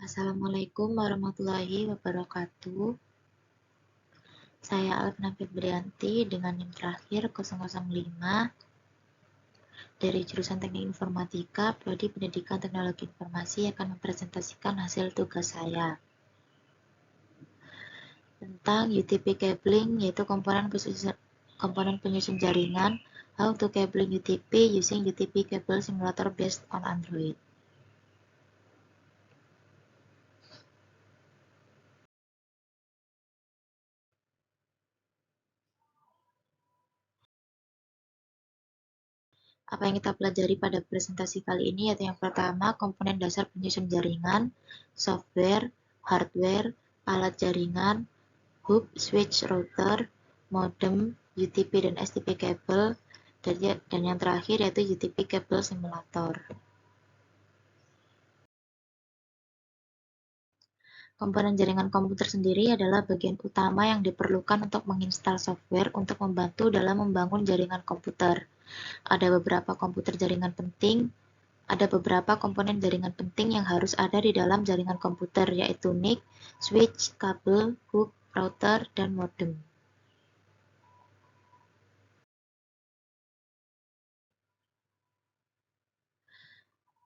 Assalamualaikum warahmatullahi wabarakatuh. Saya Alvina Febrianti dengan NIM terakhir 005 dari jurusan Teknik Informatika, Prodi Pendidikan Teknologi Informasi akan mempresentasikan hasil tugas saya tentang UTP cabling, yaitu komponen penyusun jaringan. How to cabling UTP using UTP cable simulator based on Android. Apa yang kita pelajari pada presentasi kali ini yaitu yang pertama, komponen dasar penyusun jaringan, software, hardware, alat jaringan, hub, switch, router, modem, UTP dan STP cable, dan yang terakhir yaitu UTP cable simulator. Komponen jaringan komputer sendiri adalah bagian utama yang diperlukan untuk menginstal software untuk membantu dalam membangun jaringan komputer. Ada beberapa komponen jaringan penting yang harus ada di dalam jaringan komputer, yaitu NIC, switch, kabel, hub, router, dan modem.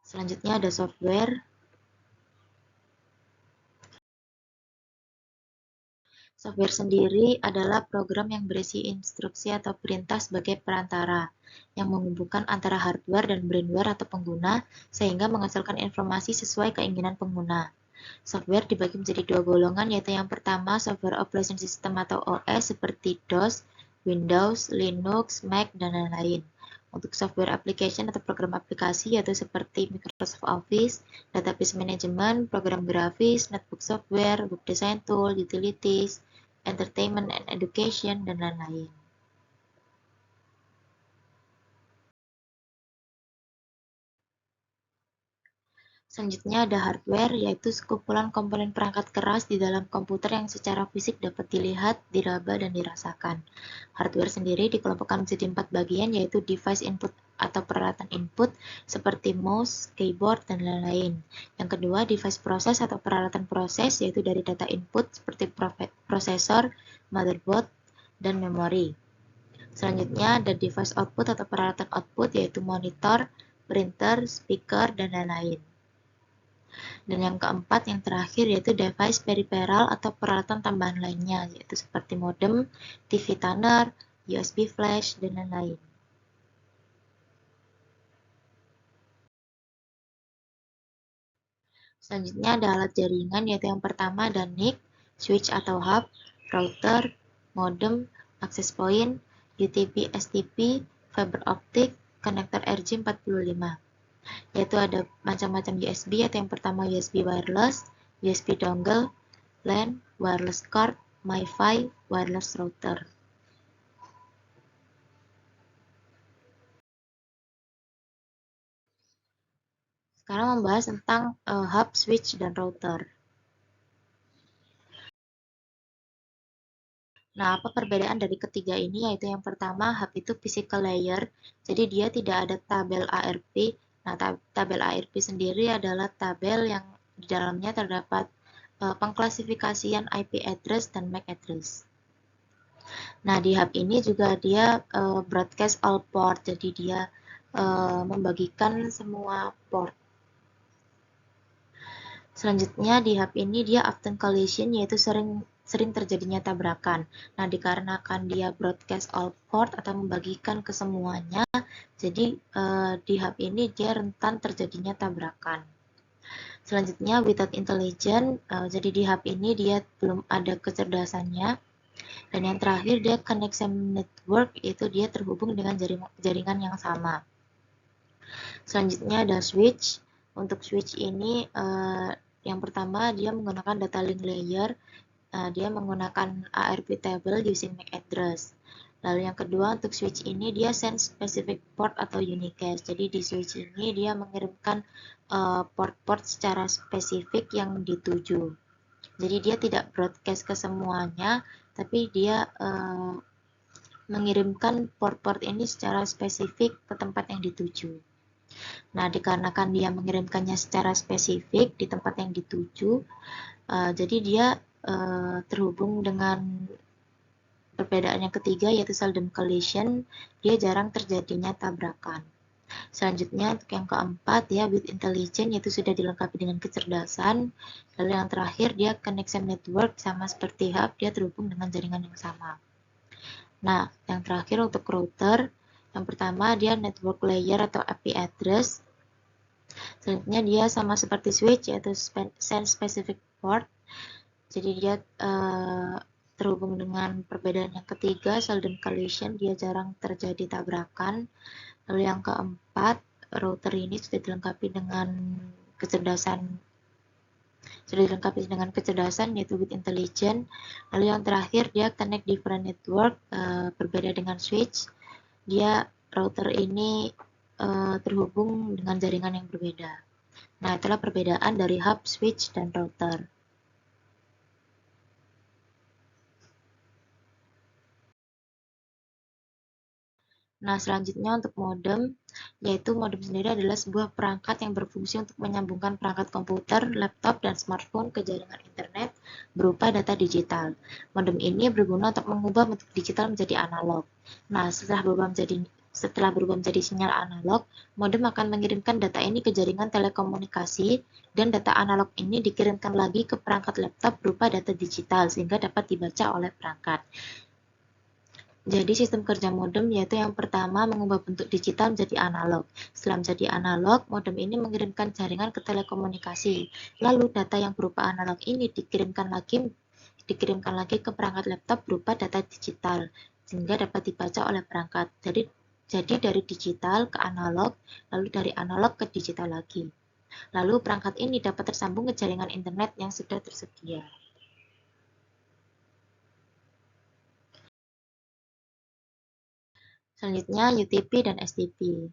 Selanjutnya ada software. Software sendiri adalah program yang berisi instruksi atau perintah sebagai perantara, yang menghubungkan antara hardware dan brainware atau pengguna, sehingga menghasilkan informasi sesuai keinginan pengguna. Software dibagi menjadi dua golongan, yaitu yang pertama software operation system atau OS seperti DOS, Windows, Linux, Mac, dan lain-lain. Untuk software application atau program aplikasi yaitu seperti Microsoft Office, database management, program grafis, netbook software, web design tool, utilities, entertainment and education, dan lain-lain. Selanjutnya ada hardware, yaitu sekumpulan komponen perangkat keras di dalam komputer yang secara fisik dapat dilihat, diraba, dan dirasakan. Hardware sendiri dikelompokkan menjadi 4 bagian, yaitu device input atau peralatan input seperti mouse, keyboard, dan lain-lain. Yang kedua, device proses atau peralatan proses, yaitu dari data input seperti prosesor, motherboard, dan memori. Selanjutnya ada device output atau peralatan output, yaitu monitor, printer, speaker, dan lain-lain. Dan yang keempat, yang terakhir, yaitu device peripheral atau peralatan tambahan lainnya, yaitu seperti modem, TV tuner, USB flash, dan lain-lain. Selanjutnya ada alat jaringan, yaitu yang pertama ada NIC, switch atau hub, router, modem, access point, UTP, STP, fiber optic, konektor RJ45. Yaitu ada macam-macam USB, yaitu yang pertama USB wireless, USB dongle, LAN, wireless card, MiFi, wireless router. Sekarang membahas tentang hub, switch, dan router. Nah, apa perbedaan dari ketiga ini? Yaitu yang pertama, hub itu physical layer, jadi dia tidak ada tabel ARP. Nah, tabel ARP sendiri adalah tabel yang di dalamnya terdapat pengklasifikasian IP address dan MAC address. Nah, di hub ini juga dia broadcast all port, jadi dia membagikan semua port. Selanjutnya di hub ini dia often collision, yaitu sering terjadinya tabrakan. Nah, dikarenakan dia broadcast all port atau membagikan ke semuanya, jadi di hub ini dia rentan terjadinya tabrakan. Selanjutnya without intelligence, jadi di hub ini dia belum ada kecerdasannya. Dan yang terakhir dia connection network, yaitu dia terhubung dengan jaringan yang sama. Selanjutnya ada switch. Untuk switch ini yang pertama dia menggunakan data link layer, dia menggunakan ARP table using MAC address. Lalu yang kedua, untuk switch ini dia send specific port atau unicast. Jadi di switch ini dia mengirimkan port-port secara spesifik yang dituju. Jadi dia tidak broadcast ke semuanya, tapi dia mengirimkan port-port ini secara spesifik ke tempat yang dituju. Nah, dikarenakan dia mengirimkannya secara spesifik di tempat yang dituju, jadi dia terhubung dengan perbedaan yang ketiga yaitu seldom collision, dia jarang terjadinya tabrakan. Selanjutnya untuk yang keempat ya with intelligence, yaitu sudah dilengkapi dengan kecerdasan. Lalu yang terakhir dia connection network, sama seperti hub, dia terhubung dengan jaringan yang sama. Nah, yang terakhir untuk router, yang pertama dia network layer atau IP address. Selanjutnya dia sama seperti switch yaitu send specific port. Jadi dia terhubung dengan perbedaan yang ketiga seldom collision, dia jarang terjadi tabrakan. Lalu yang keempat, router ini sudah dilengkapi dengan kecerdasan yaitu with intelligence. Lalu yang terakhir dia connect different network, berbeda dengan switch, dia router ini terhubung dengan jaringan yang berbeda. Nah, itulah perbedaan dari hub, switch, dan router. Nah, selanjutnya untuk modem, yaitu modem sendiri adalah sebuah perangkat yang berfungsi untuk menyambungkan perangkat komputer, laptop, dan smartphone ke jaringan internet berupa data digital. Modem ini berguna untuk mengubah bentuk digital menjadi analog. Nah, setelah berubah menjadi sinyal analog, modem akan mengirimkan data ini ke jaringan telekomunikasi, dan data analog ini dikirimkan lagi ke perangkat laptop berupa data digital sehingga dapat dibaca oleh perangkat. Jadi sistem kerja modem yaitu yang pertama mengubah bentuk digital menjadi analog. Setelah menjadi analog, modem ini mengirimkan jaringan ke telekomunikasi. Lalu data yang berupa analog ini dikirimkan lagi ke perangkat laptop berupa data digital sehingga dapat dibaca oleh perangkat. Jadi dari digital ke analog, lalu dari analog ke digital lagi. Lalu perangkat ini dapat tersambung ke jaringan internet yang sudah tersedia. Selanjutnya UTP dan STP.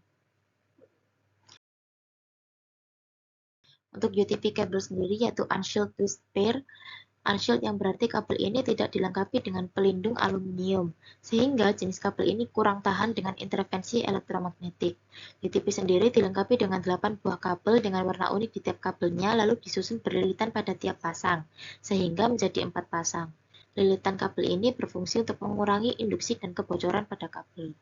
Untuk UTP kabel sendiri yaitu Unshielded Twist Pair. Unshielded yang berarti kabel ini tidak dilengkapi dengan pelindung aluminium, sehingga jenis kabel ini kurang tahan dengan intervensi elektromagnetik. UTP sendiri dilengkapi dengan 8 buah kabel dengan warna unik di tiap kabelnya, lalu disusun berlilitan pada tiap pasang, sehingga menjadi 4 pasang. Lilitan kabel ini berfungsi untuk mengurangi induksi dan kebocoran pada kabel.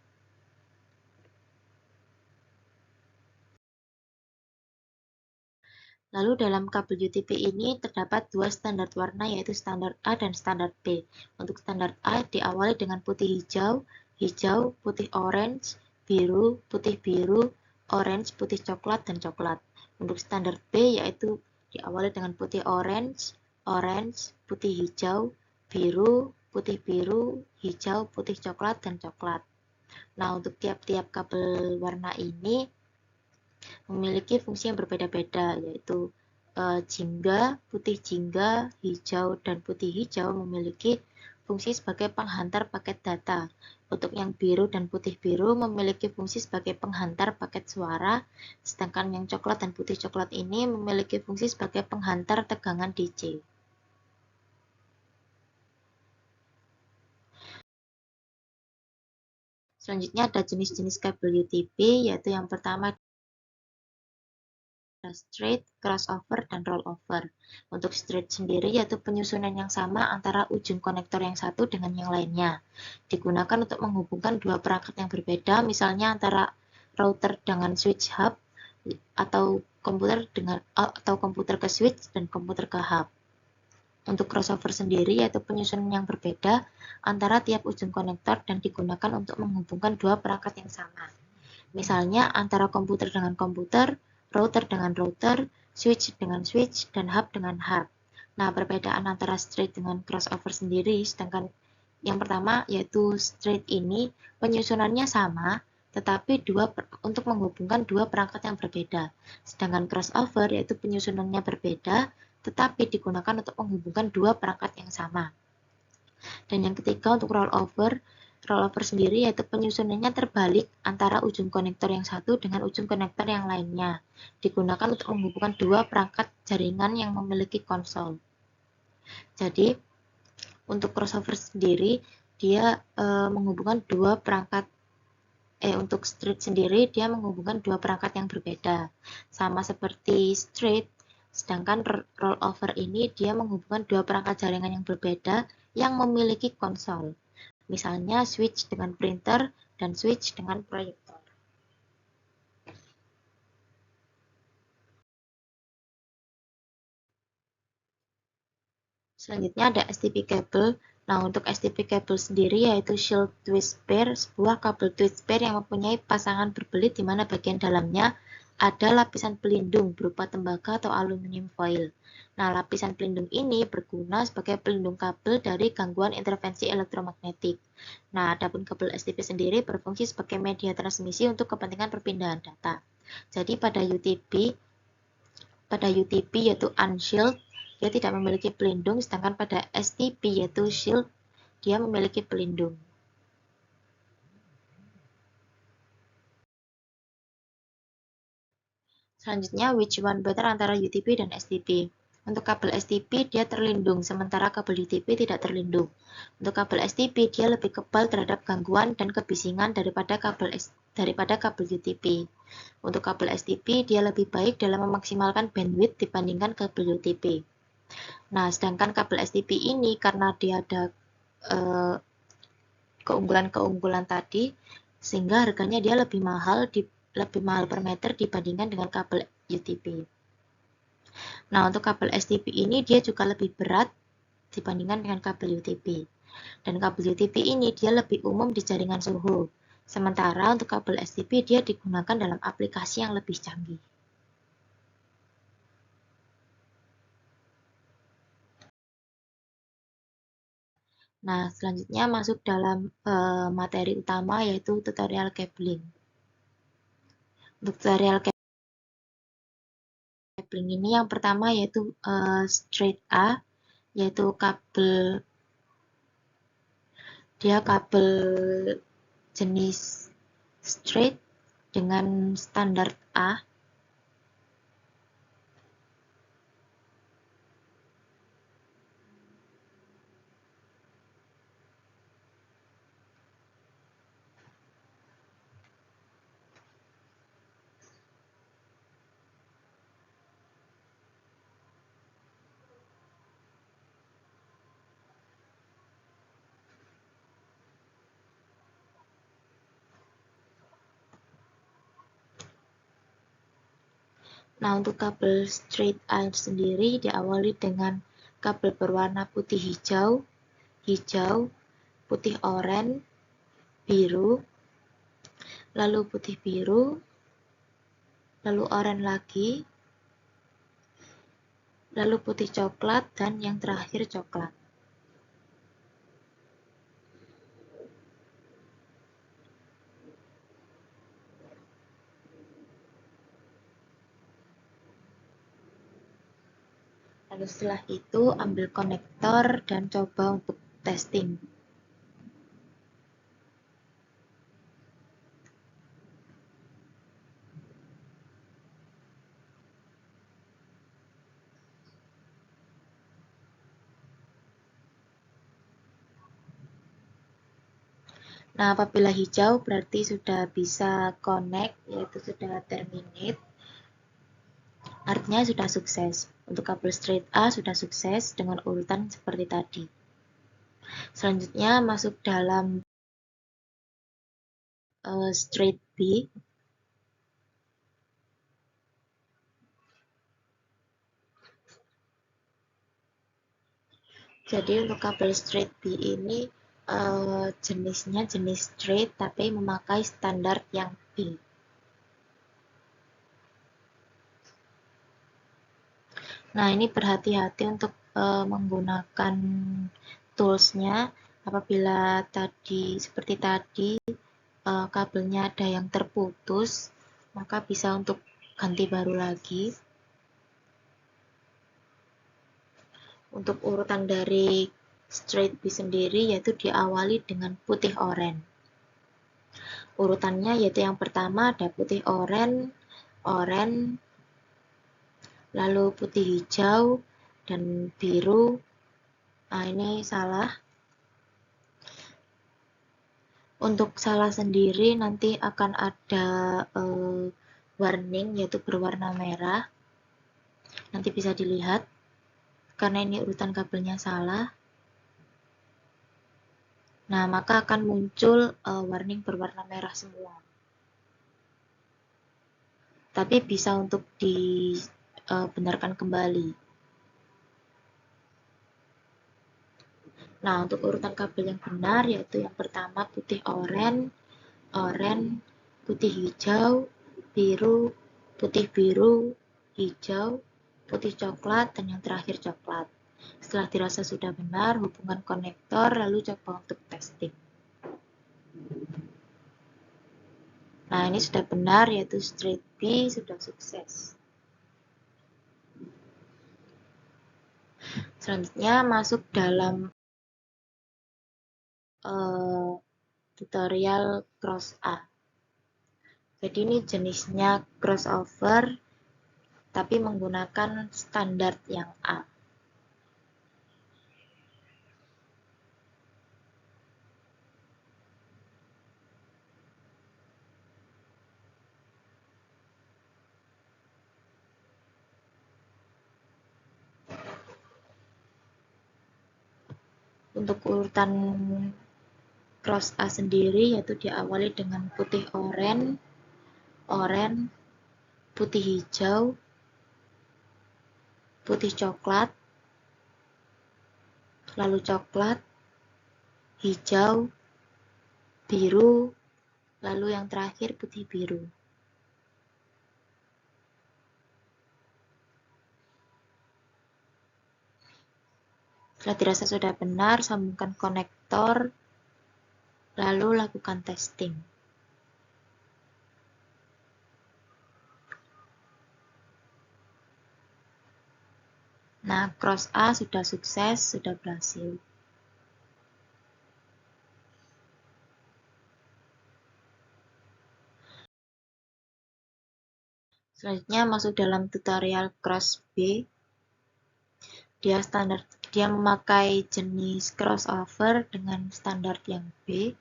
Lalu dalam kabel UTP ini terdapat dua standar warna yaitu standar A dan standar B. Untuk standar A diawali dengan putih hijau, hijau, putih orange, biru, putih biru, orange, putih coklat, dan coklat. Untuk standar B yaitu diawali dengan putih orange, orange, putih hijau, biru, putih biru, hijau, putih coklat, dan coklat. Nah, untuk tiap-tiap kabel warna ini memiliki fungsi yang berbeda-beda, yaitu jingga, putih jingga, hijau, dan putih hijau memiliki fungsi sebagai penghantar paket data. Untuk yang biru dan putih biru memiliki fungsi sebagai penghantar paket suara, sedangkan yang coklat dan putih coklat ini memiliki fungsi sebagai penghantar tegangan DC. Selanjutnya ada jenis-jenis kabel UTP, yaitu yang pertama straight, crossover, dan rollover. Untuk straight sendiri yaitu penyusunan yang sama antara ujung konektor yang satu dengan yang lainnya. Digunakan untuk menghubungkan dua perangkat yang berbeda, misalnya antara router dengan switch hub atau komputer ke switch dan komputer ke hub. Untuk crossover sendiri yaitu penyusunan yang berbeda antara tiap ujung konektor dan digunakan untuk menghubungkan dua perangkat yang sama. Misalnya antara komputer dengan komputer, router dengan router, switch dengan switch, dan hub dengan hub. Nah, perbedaan antara straight dengan crossover sendiri, sedangkan yang pertama yaitu straight ini penyusunannya sama, tetapi untuk menghubungkan dua perangkat yang berbeda. Sedangkan crossover yaitu penyusunannya berbeda, tetapi digunakan untuk menghubungkan dua perangkat yang sama. Dan yang ketiga untuk rollover sendiri yaitu penyusunannya terbalik antara ujung konektor yang satu dengan ujung konektor yang lainnya. Digunakan untuk menghubungkan dua perangkat jaringan yang memiliki konsol. Jadi, untuk crossover sendiri, dia menghubungkan dua perangkat untuk street sendiri dia menghubungkan dua perangkat yang berbeda, sama seperti street. Sedangkan rollover ini dia menghubungkan dua perangkat jaringan yang berbeda yang memiliki konsol. Misalnya switch dengan printer dan switch dengan proyektor. Selanjutnya ada STP cable. Nah, untuk STP cable sendiri yaitu shield twist pair, sebuah kabel twist pair yang mempunyai pasangan berbelit di mana bagian dalamnya ada lapisan pelindung berupa tembaga atau aluminium foil. Nah, lapisan pelindung ini berguna sebagai pelindung kabel dari gangguan intervensi elektromagnetik. Nah, adapun kabel STP sendiri berfungsi sebagai media transmisi untuk kepentingan perpindahan data. Jadi pada UTP yaitu unshielded, dia tidak memiliki pelindung, sedangkan pada STP yaitu shield, dia memiliki pelindung. Selanjutnya, which one better antara UTP dan STP? Untuk kabel STP dia terlindung, sementara kabel UTP tidak terlindung. Untuk kabel STP dia lebih kebal terhadap gangguan dan kebisingan daripada kabel UTP. Untuk kabel STP dia lebih baik dalam memaksimalkan bandwidth dibandingkan kabel UTP. Nah, sedangkan kabel STP ini karena dia ada keunggulan-keunggulan tadi, sehingga harganya dia lebih mahal per meter dibandingkan dengan kabel UTP. Nah, untuk kabel STP ini dia juga lebih berat dibandingkan dengan kabel UTP. Dan kabel UTP ini dia lebih umum di jaringan suhu. Sementara untuk kabel STP dia digunakan dalam aplikasi yang lebih canggih. Nah, selanjutnya masuk dalam materi utama yaitu tutorial cabling. Untuk tutorial cabling ini yang pertama yaitu straight A, yaitu kabel jenis straight dengan standar A. Nah, untuk kabel straight A sendiri diawali dengan kabel berwarna putih hijau, putih oranye, biru, lalu putih biru, lalu oranye lagi, lalu putih coklat, dan yang terakhir coklat. Lalu setelah itu ambil konektor dan coba untuk testing. Nah, apabila hijau berarti sudah bisa connect, yaitu sudah terminate. Artinya sudah sukses. Untuk kabel straight A sudah sukses dengan urutan seperti tadi. Selanjutnya masuk dalam straight B. Jadi untuk kabel straight B ini jenisnya jenis straight tapi memakai standar yang B. Nah, ini berhati-hati untuk menggunakan toolsnya. Apabila seperti tadi kabelnya ada yang terputus, maka bisa untuk ganti baru lagi. Untuk urutan dari straight B sendiri yaitu diawali dengan putih oranye. Urutannya yaitu yang pertama ada putih oranye, lalu putih hijau, dan biru. Nah, ini salah. Untuk salah sendiri nanti akan ada warning, yaitu berwarna merah. Nanti bisa dilihat, karena ini urutan kabelnya salah. Nah, maka akan muncul warning berwarna merah semua. Tapi bisa untuk dibenarkan kembali. Nah, untuk urutan kabel yang benar, yaitu yang pertama putih oranye, putih hijau, biru, putih biru, hijau, putih coklat, dan yang terakhir coklat. Setelah dirasa sudah benar, hubungan konektor, lalu coba untuk testing. Nah, ini sudah benar, yaitu straight B sudah sukses. Selanjutnya masuk dalam tutorial cross A. Jadi ini jenisnya crossover, tapi menggunakan standar yang A. Untuk urutan cross A sendiri, yaitu diawali dengan putih oranye, putih hijau, putih coklat, lalu coklat, hijau, biru, lalu yang terakhir putih biru. Setelah dirasa sudah benar, sambungkan konektor, lalu lakukan testing. Nah, cross A sudah sukses, sudah berhasil. Selanjutnya masuk dalam tutorial cross B. Dia memakai jenis crossover dengan standar yang B.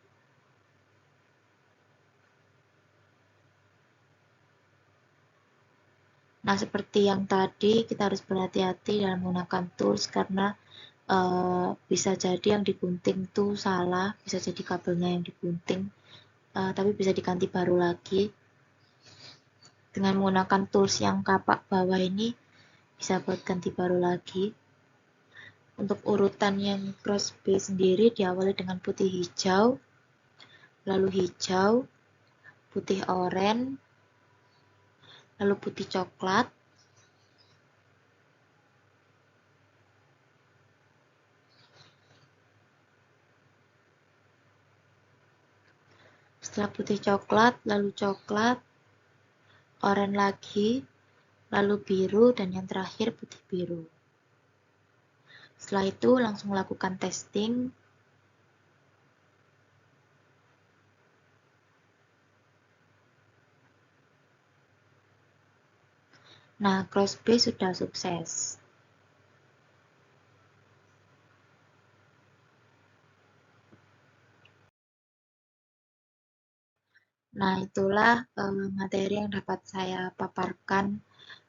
Nah, seperti yang tadi, kita harus berhati-hati dalam menggunakan tools karena bisa jadi yang digunting itu salah, bisa jadi kabelnya yang digunting, tapi bisa diganti baru lagi. Dengan menggunakan tools yang kapak bawah ini, bisa buat ganti baru lagi. Untuk urutan yang cross B sendiri diawali dengan putih hijau, lalu hijau, putih oranye, lalu putih coklat, setelah putih coklat, lalu coklat, oranye lagi, lalu biru, dan yang terakhir putih biru. Setelah itu langsung lakukan testing. Nah, cross B sudah sukses. Nah, itulah materi yang dapat saya paparkan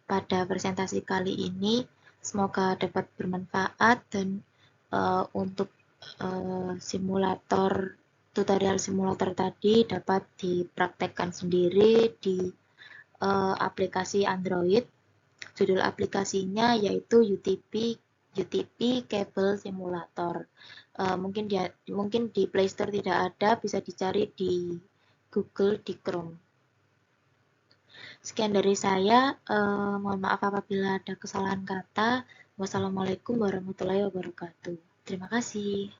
pada presentasi kali ini. Semoga dapat bermanfaat dan untuk tutorial simulator tadi dapat dipraktekkan sendiri di aplikasi Android. Judul aplikasinya yaitu UTP Cable Simulator. Mungkin di Play Store tidak ada, bisa dicari di Google di Chrome. Sekian dari saya, mohon maaf apabila ada kesalahan kata. Wassalamualaikum warahmatullahi wabarakatuh. Terima kasih.